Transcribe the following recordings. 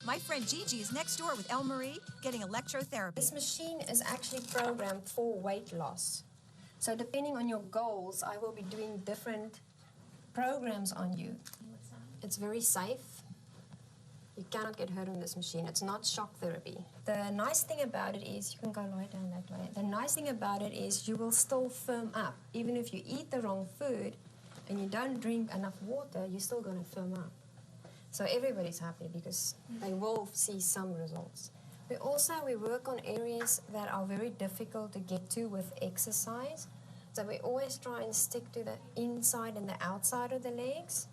My friend Gigi is next door with El Marie getting electrotherapy. This machine is actually programmed for weight loss. So depending on your goals, I will be doing different programs on you. It's very safe. You cannot get hurt on this machine. It's not shock therapy. The nice thing about it is, you can go lie down that way. The nice thing about it is you will still firm up. Even if you eat the wrong food and you don't drink enough water, you're still going to firm up. So everybody's happy because they will see some results. We work on areas that are very difficult to get to with exercise. So we always try and stick to the inside and the outside of the legs.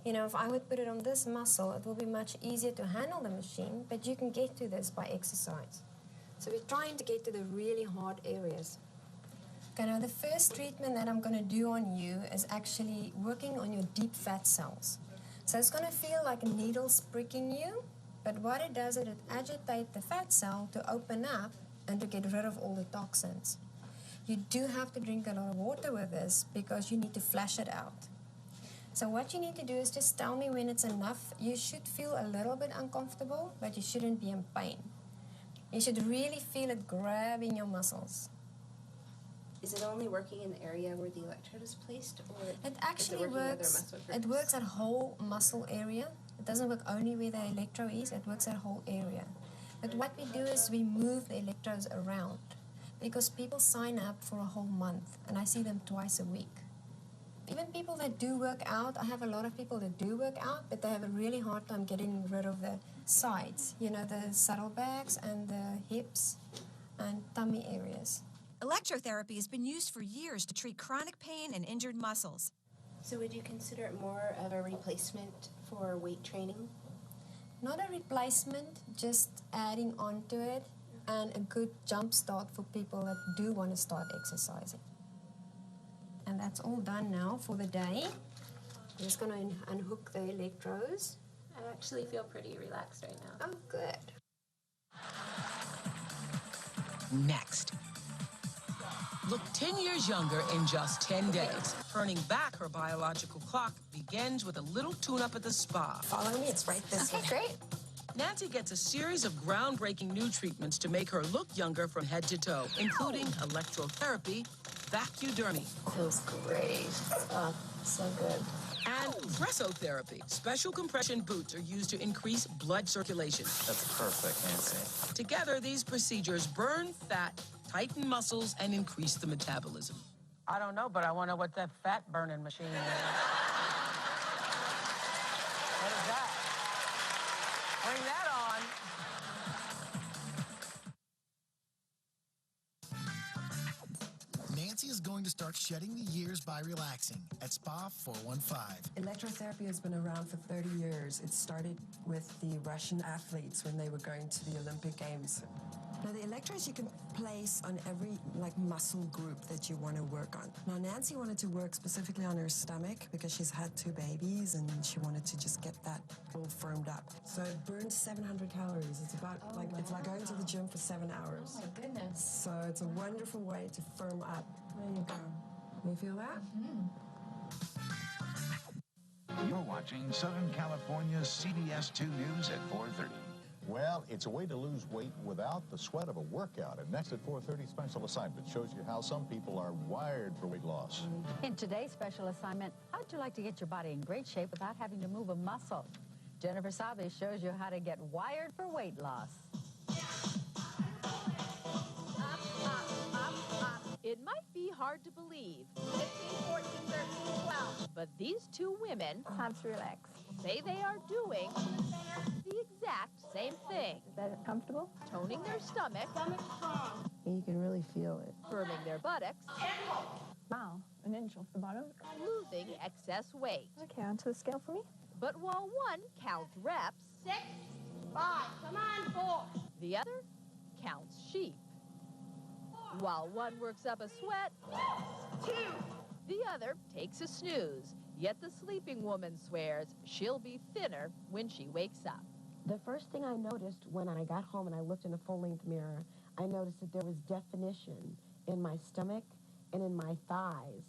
You know, if I would put it on this muscle, it will be much easier to handle the machine, but you can get to this by exercise. So we're trying to get to the really hard areas. Okay, now the first treatment that I'm going to do on you is actually working on your deep fat cells. So it's going to feel like needles pricking you, but what it does is it agitates the fat cell to open up and to get rid of all the toxins. You do have to drink a lot of water with this because you need to flush it out. So what you need to do is just tell me when it's enough. You should feel a little bit uncomfortable, but you shouldn't be in pain. You should really feel it grabbing your muscles. Is it only working in the area where the electrode is placed, or it actually works? It works at whole muscle area. It doesn't work only where the electrode is. It works at whole area. But what we do is we move the electrodes around because people sign up for a whole month, and I see them twice a week. Even people that do work out, I have a lot of people that do work out, but they have a really hard time getting rid of the sides, you know, the saddlebags and the hips and tummy areas. Electrotherapy has been used for years to treat chronic pain and injured muscles. So would you consider it more of a replacement for weight training? Not a replacement, just adding on to it, and a good jump start for people that do want to start exercising. And that's all done now for the day. I'm just going to unhook the electrodes. I actually feel pretty relaxed right now. Oh, good. Next. Look 10 years younger in just 10 days. Turning back her biological clock begins with a little tune-up at the spa. Follow me, it's right this way. Great. Nancy gets a series of groundbreaking new treatments to make her look younger from head to toe, including electrotherapy, vacudermy. Feels great. Oh, so good. And pressotherapy. Special compression boots are used to increase blood circulation. That's perfect, Nancy. Together, these procedures burn fat, tighten muscles, and increase the metabolism. I don't know, but I want to know what that fat-burning machine is. What is that? Bring that on. Nancy is going to start shedding the years by relaxing at Spa 415. Electrotherapy has been around for 30 years. It started with the Russian athletes when they were going to the Olympic Games. Now, the electrodes you can place on every, muscle group that you want to work on. Now, Nancy wanted to work specifically on her stomach because she's had 2 babies and she wanted to just get that all firmed up. So it burns 700 calories. It's about, it's like going to the gym for 7 hours. Oh, my goodness. So it's a wonderful way to firm up. There you go. You feel that? Mm-hmm. You're watching Southern California's CBS 2 News at 4:30. Well, it's a way to lose weight without the sweat of a workout. And next at 4:30, special assignment shows you how some people are wired for weight loss. In today's special assignment, how'd you like to get your body in great shape without having to move a muscle? Jennifer Sabe shows you how to get wired for weight loss. It might be hard to believe. 15, 14, 13, 12. But these 2 women, time to relax, say they are doing the exact same thing. Is that comfortable? Toning their stomach. Stomach strong. You can really feel it. Firming their buttocks. Wow, an inch off the bottom. Losing excess weight. Okay, onto the scale for me. But while one counts reps, 6, 5, come on, 4. The other counts sheep. While one works up a sweat, 2. The other takes a snooze. Yet the sleeping woman swears she'll be thinner when she wakes up. The first thing I noticed when I got home and I looked in a full-length mirror, I noticed that there was definition in my stomach and in my thighs.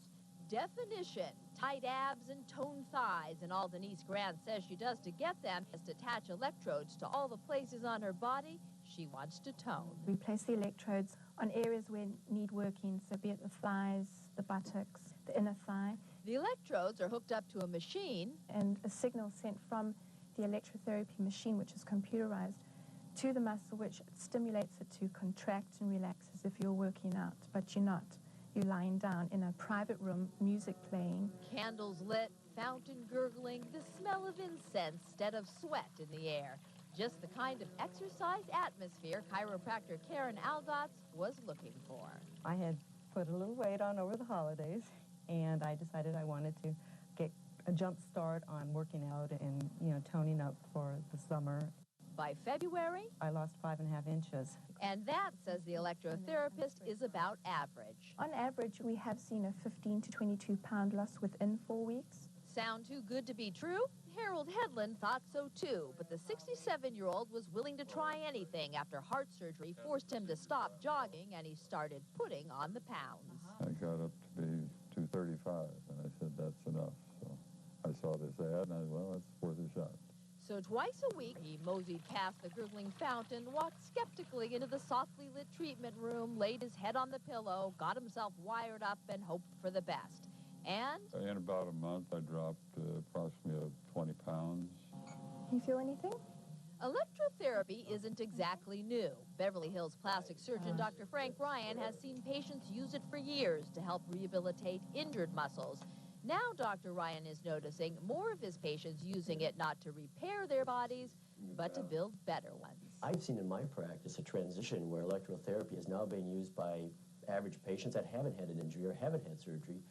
Definition, tight abs and toned thighs, and all Denise Grant says she does to get them is to attach electrodes to all the places on her body she wants to tone. We place the electrodes on areas where need working, so be it the thighs, the buttocks, the inner thigh. The electrodes are hooked up to a machine, and a signal sent from the electrotherapy machine, which is computerized, to the muscle, which stimulates it to contract and relax as if you're working out, but you're not. You're lying down in a private room, music playing. candles lit, fountain gurgling, the smell of incense instead of sweat in the air. Just the kind of exercise atmosphere chiropractor Karen Algotz was looking for. I had put a little weight on over the holidays, and I decided I wanted to get a jump start on working out and, toning up for the summer. By February, I lost 5.5 inches. And that, says the electrotherapist, is about average. On average, we have seen a 15 to 22 pound loss within 4 weeks. Sound too good to be true? Harold Headland thought so too, but the 67-year-old was willing to try anything after heart surgery forced him to stop jogging, and he started putting on the pounds. I got up to be 235, and I said, that's enough. So I saw this ad, and I said, well, it's worth a shot. So twice a week, he moseyed past the gurgling fountain, walked skeptically into the softly lit treatment room, laid his head on the pillow, got himself wired up, and hoped for the best. And in about a month, I dropped approximately 20 pounds. You feel anything? Electrotherapy isn't exactly new. Beverly Hills plastic surgeon Dr. Frank Ryan has seen patients use it for years to help rehabilitate injured muscles. Now Dr. Ryan is noticing more of his patients using it not to repair their bodies, but to build better ones. I've seen in my practice a transition where electrotherapy is now being used by average patients that haven't had an injury or haven't had surgery,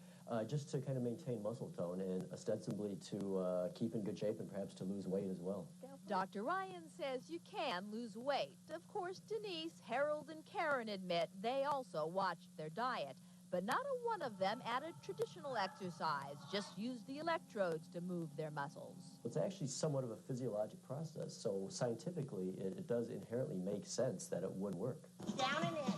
just to kind of maintain muscle tone and ostensibly to keep in good shape and perhaps to lose weight as well. Dr. Ryan says you can lose weight. Of course, Denise, Harold, and Karen admit they also watched their diet. But not a one of them added traditional exercise, just used the electrodes to move their muscles. It's actually somewhat of a physiologic process, so scientifically it does inherently make sense that it would work. Down and in.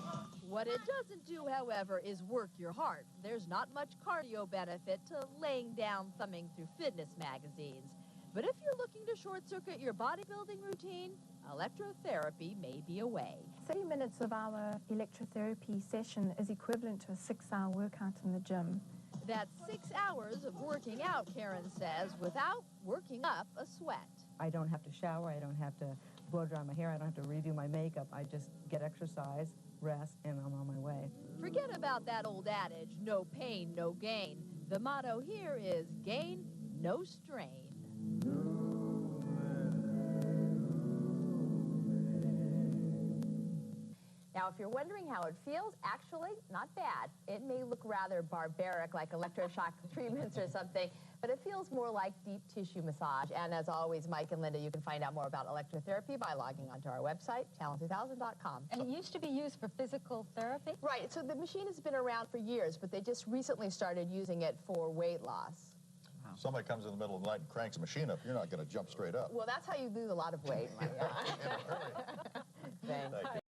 What it doesn't do, however, is work your heart. There's not much cardio benefit to laying down thumbing through fitness magazines. But if you're looking to short-circuit your bodybuilding routine, electrotherapy may be a way. 30 minutes of our electrotherapy session is equivalent to a 6-hour workout in the gym. That's 6 hours of working out, Karen says, without working up a sweat. I don't have to shower, I don't have to blow dry my hair, I don't have to redo my makeup. I just get exercise, rest, and I'm on my way. Forget about that old adage, no pain, no gain. The motto here is gain, no strain. Now, if you're wondering how it feels, actually, not bad. It may look rather barbaric, like electroshock treatments or something, but it feels more like deep tissue massage. And as always, Mike and Linda, you can find out more about electrotherapy by logging onto our website, channel2000.com. And it used to be used for physical therapy? Right, so the machine has been around for years, but they just recently started using it for weight loss. Somebody comes in the middle of the night and cranks a machine up, you're not going to jump straight up. Well, that's how you lose a lot of weight. Thank you.